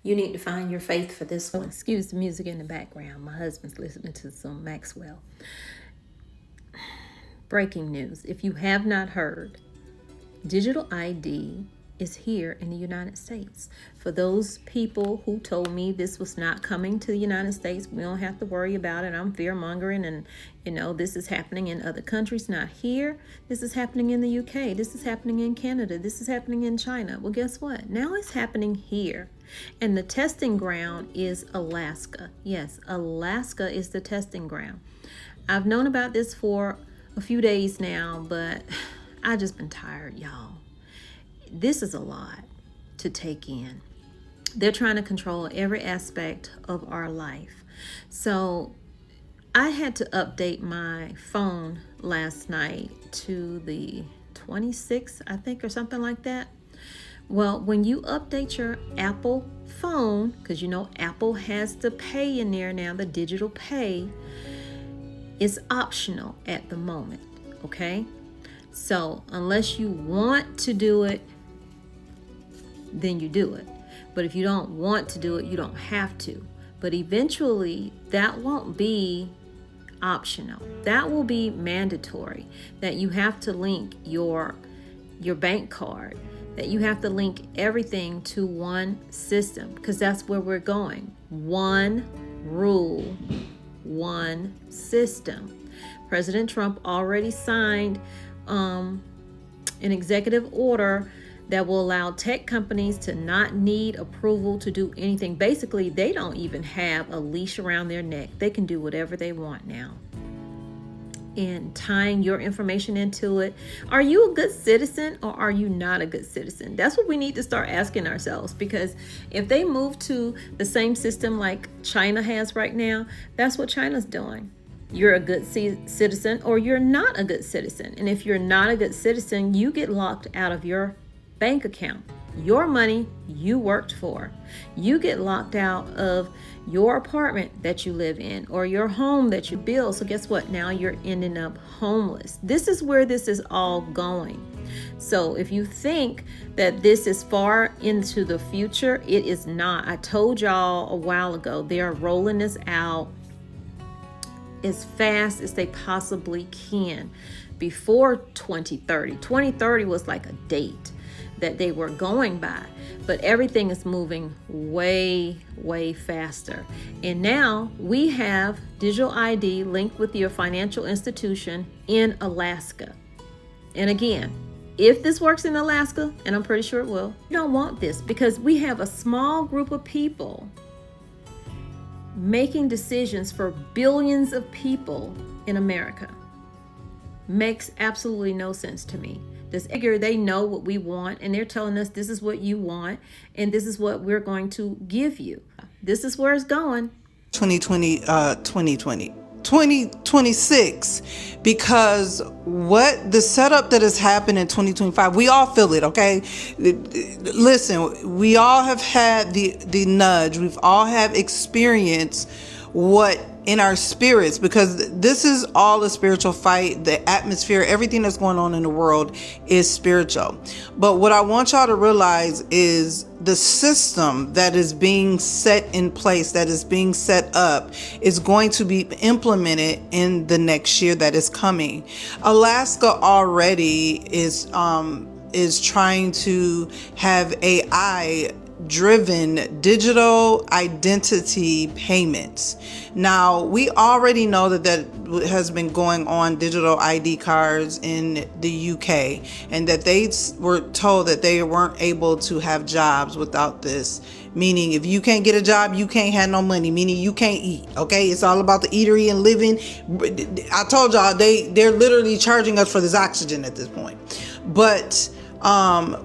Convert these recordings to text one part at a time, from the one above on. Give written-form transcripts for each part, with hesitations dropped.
You need to find your faith for this one. Excuse the music in the background. My husband's listening to some Maxwell. Breaking news. If you have not heard, digital ID is here in the United States. For those people who told me this was not coming to the United States, we don't have to worry about it. I'm fear mongering and this is happening in other countries, not here. This is happening in the UK. This is happening in Canada. This is happening in China. Well, guess what? Now it's happening here. And the testing ground is Alaska. Yes, Alaska is the testing ground. I've known about this for a few days now, but I just been tired, y'all. This is a lot to take in. They're trying to control every aspect of our life. So I had to update my phone last night to the 26th, I think, or something like that. Well, when you update your Apple phone, because Apple has the pay in there now, the digital pay, is optional at the moment, okay? So unless you want to do it, then you do it. But if you don't want to do it, you don't have to. But eventually that won't be optional. That will be mandatory, that you have to link your bank card, that you have to link everything to one system, because that's where we're going. One rule, one system. President Trump already signed an executive order that will allow tech companies to not need approval to do anything. Basically, they don't even have a leash around their neck. They can do whatever they want now. And tying your information into it. Are you a good citizen or are you not a good citizen? That's what we need to start asking ourselves, because if they move to the same system like China has right now, that's what China's doing. You're a good citizen or you're not a good citizen. And if you're not a good citizen, you get locked out of your bank account. Your money you worked for. You get locked out of your apartment that you live in or your home that you build. So guess what? Now you're ending up homeless. This is where this is all going. So if you think that this is far into the future, it is not. I told y'all a while ago, they are rolling this out as fast as they possibly can before 2030. 2030 was like a date that they were going by, but everything is moving way faster. And now we have digital ID linked with your financial institution in Alaska. And again, if this works in Alaska, and I'm pretty sure it will, you don't want this, because we have a small group of people making decisions for billions of people in America. Makes absolutely no sense to me. This figure, they know what we want, and they're telling us this is what you want, and this is what we're going to give you. This is where it's going. 2026, because what the setup that has happened in 2025, we all feel it, okay? Listen, we all have had the nudge. We've all have experienced what in our spirits, because this is all a spiritual fight. The atmosphere, everything that's going on in the world is spiritual. But what I want y'all to realize is the system that is being set in place, that is being set up, is going to be implemented in the next year that is coming. Alaska already is trying to have AI driven digital identity payments. Now, we already know that has been going on, digital ID cards in the UK, and that they were told that they weren't able to have jobs without this. Meaning, if you can't get a job, you can't have no money, meaning you can't eat. Okay, it's all about the eatery and living. I told y'all they're literally charging us for this oxygen at this point. But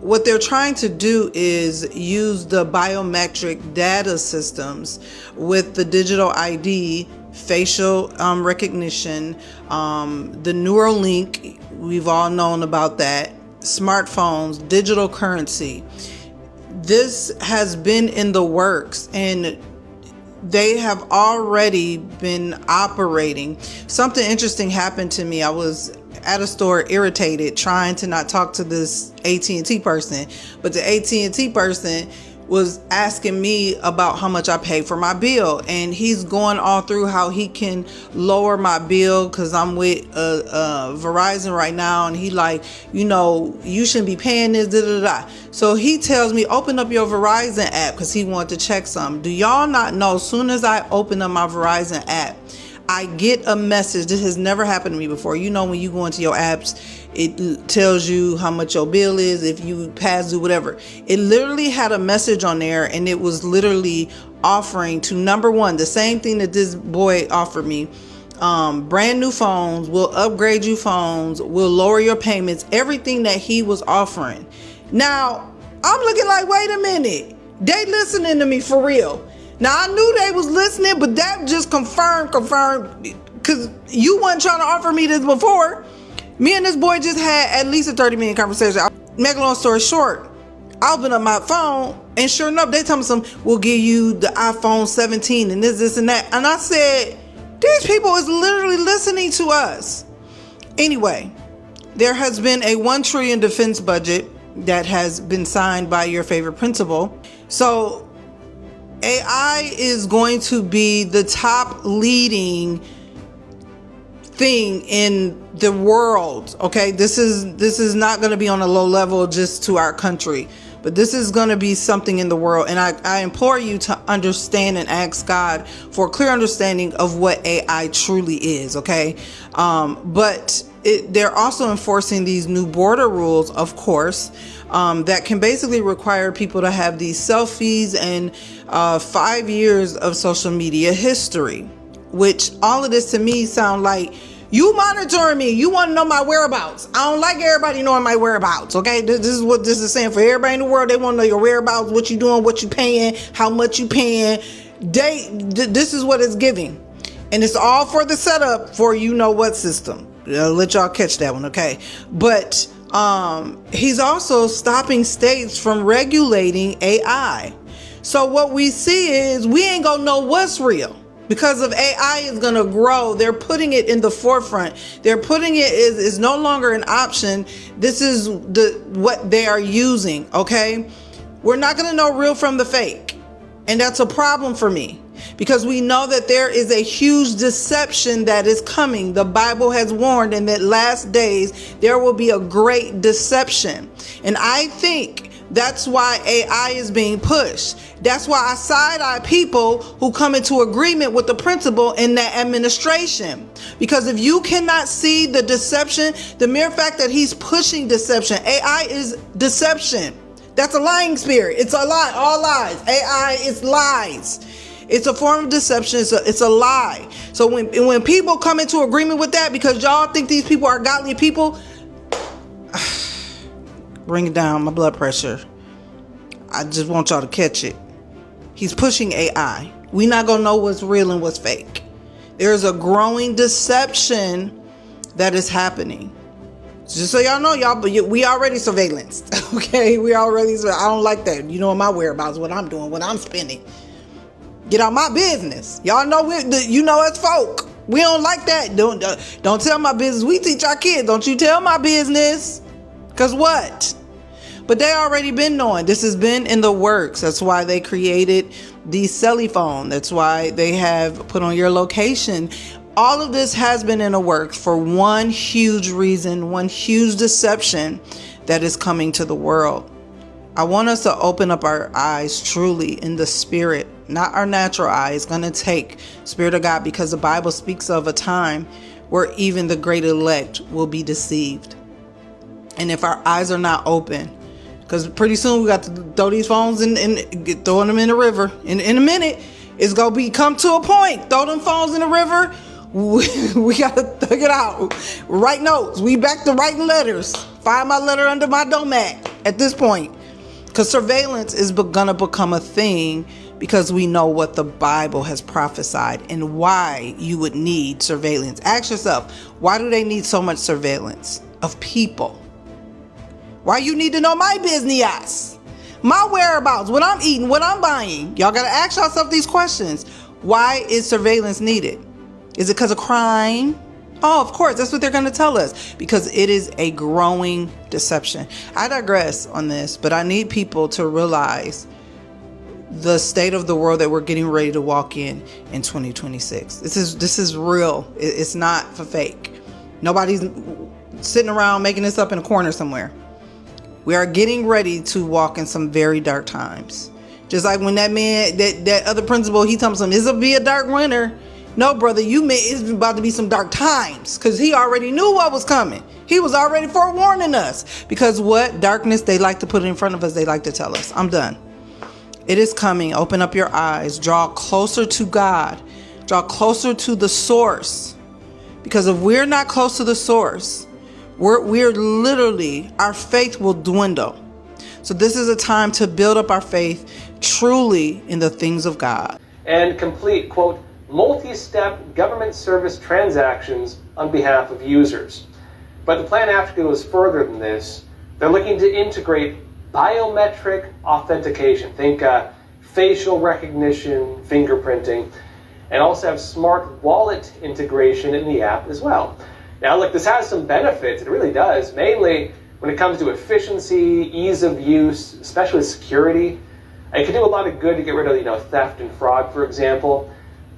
what they're trying to do is use the biometric data systems with the digital ID, facial recognition, the Neuralink, we've all known about that, smartphones, digital currency. This has been in the works, and they have already been operating. Something interesting happened to me. I was at a store irritated, trying to not talk to this AT&T person, but the AT&T person was asking me about how much I pay for my bill, and he's going all through how he can lower my bill because I'm with Verizon right now, and he like, you shouldn't be paying this, da da da. So he tells me, open up your Verizon app, because he wanted to check something. Do y'all not know, as soon as I open up my Verizon app, I get a message. This has never happened to me before. When you go into your apps, it tells you how much your bill is, if you pass due, whatever. It literally had a message on there, and it was literally offering to, number one, the same thing that this boy offered me. Brand new phones, we'll upgrade you phones, we'll lower your payments, everything that he was offering. Now, I'm looking like, wait a minute. They listening to me for real. Now, I knew they was listening, but that just confirmed, because you wasn't trying to offer me this before. Me and this boy just had at least a 30-minute conversation. Make a long story short, I opened up my phone, and sure enough, they tell me we'll give you the iPhone 17 and this and that. And I said, these people is literally listening to us. Anyway, there has been a $1 trillion defense budget that has been signed by your favorite principal. So AI is going to be the top leading thing in the world. Okay, this is not going to be on a low level just to our country, but this is going to be something in the world. And I implore you to understand and ask God for a clear understanding of what AI truly is. Okay, but they're also enforcing these new border rules, of course, that can basically require people to have these selfies and 5 years of social media history, which all of this to me sound like you monitoring me. You want to know my whereabouts. I don't like everybody knowing my whereabouts. Okay, this is what this is saying for everybody in the world. They want to know your whereabouts, what you doing, what you paying, how much you paying. This is what it's giving, and it's all for the setup for what system. I'll let y'all catch that one, okay? But he's also stopping states from regulating AI. So what we see is we ain't gonna know what's real because of AI is gonna grow. They're putting it in the forefront. They're putting it is no longer an option. This is what they are using, okay? We're not gonna know real from the fake. And that's a problem for me, because we know that there is a huge deception that is coming. The Bible has warned in the last days there will be a great deception. And I think that's why AI is being pushed. That's why I side-eye people who come into agreement with the principal in that administration. Because if you cannot see the deception, the mere fact that he's pushing deception, AI is deception. That's a lying spirit. It's a lie. All lies. AI is lies. It's a form of deception. It's a lie. So when people come into agreement with that, because y'all think these people are godly people, bring it down my blood pressure. I just want y'all to catch it. He's pushing AI. We're not going to know what's real and what's fake. There's a growing deception that is happening. Just so y'all know, we already surveillanced. Okay, I don't like that. My whereabouts, what I'm doing, what I'm spending. Get out my business. Y'all know us folk. We don't like that. Don't tell my business. We teach our kids. Don't you tell my business. Cause what? But they already been knowing. This has been in the works. That's why they created the celly phone. That's why they have put on your location. All of this has been in the works for one huge reason, one huge deception that is coming to the world. I want us to open up our eyes truly in the spirit, not our natural eye. It's going to take Spirit of God, because the Bible speaks of a time where even the great elect will be deceived. And if our eyes are not open, because pretty soon we got to throw these phones and throwing them in the river. In a minute, it's going to come to a point. Throw them phones in the river. We got to thug it out. Write notes. We back to writing letters. Find my letter under my doormat at this point. Because surveillance is going to become a thing, because we know what the Bible has prophesied and why you would need surveillance. Ask yourself, why do they need so much surveillance of people? Why you need to know my business, my whereabouts, what I'm eating, what I'm buying? Y'all got to ask yourself these questions. Why is surveillance needed? Is it because of crime? Oh, of course. That's what they're going to tell us, because it is a growing deception. I digress on this, but I need people to realize the state of the world that we're getting ready to walk in 2026. This is real. It's not for fake. Nobody's sitting around making this up in a corner somewhere. We are getting ready to walk in some very dark times. Just like when that man, that other principal, he told me, "This'll be a dark winter." No, brother, it's about to be some dark times, because he already knew what was coming. He was already forewarning us. Because what darkness they like to put in front of us, they like to tell us. I'm done. It is coming. Open up your eyes. Draw closer to God. Draw closer to the source. Because if we're not close to the source, we're literally, our faith will dwindle. So this is a time to build up our faith truly in the things of God. And complete, quote, multi-step government service transactions on behalf of users. But the plan actually goes further than this. They're looking to integrate biometric authentication. Think facial recognition, fingerprinting, and also have smart wallet integration in the app as well. Now look, this has some benefits, it really does, mainly when it comes to efficiency, ease of use, especially security. It can do a lot of good to get rid of theft and fraud, for example.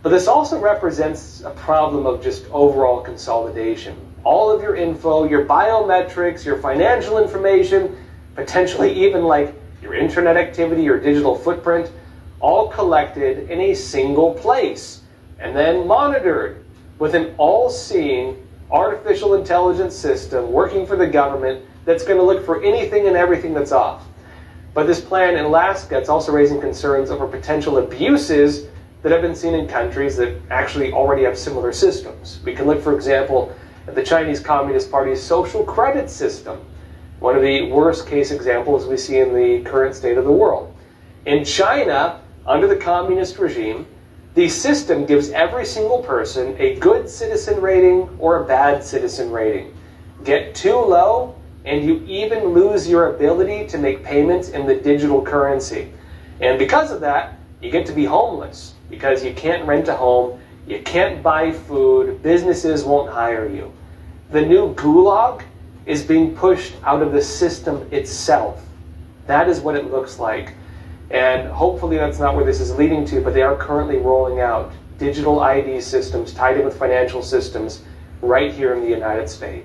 But this also represents a problem of just overall consolidation. All of your info, your biometrics, your financial information, potentially even like your internet activity, your digital footprint, all collected in a single place and then monitored with an all-seeing artificial intelligence system working for the government that's going to look for anything and everything that's off. But this plan in Alaska, it's also raising concerns over potential abuses that have been seen in countries that actually already have similar systems. We can look, for example, at the Chinese Communist Party's social credit system, one of the worst case examples we see in the current state of the world. In China, under the communist regime, the system gives every single person a good citizen rating or a bad citizen rating. Get too low, and you even lose your ability to make payments in the digital currency. And because of that, you get to be homeless, because you can't rent a home, you can't buy food, businesses won't hire you. The new gulag is being pushed out of the system itself. That is what it looks like. And hopefully that's not where this is leading to, but they are currently rolling out digital ID systems tied in with financial systems right here in the United States.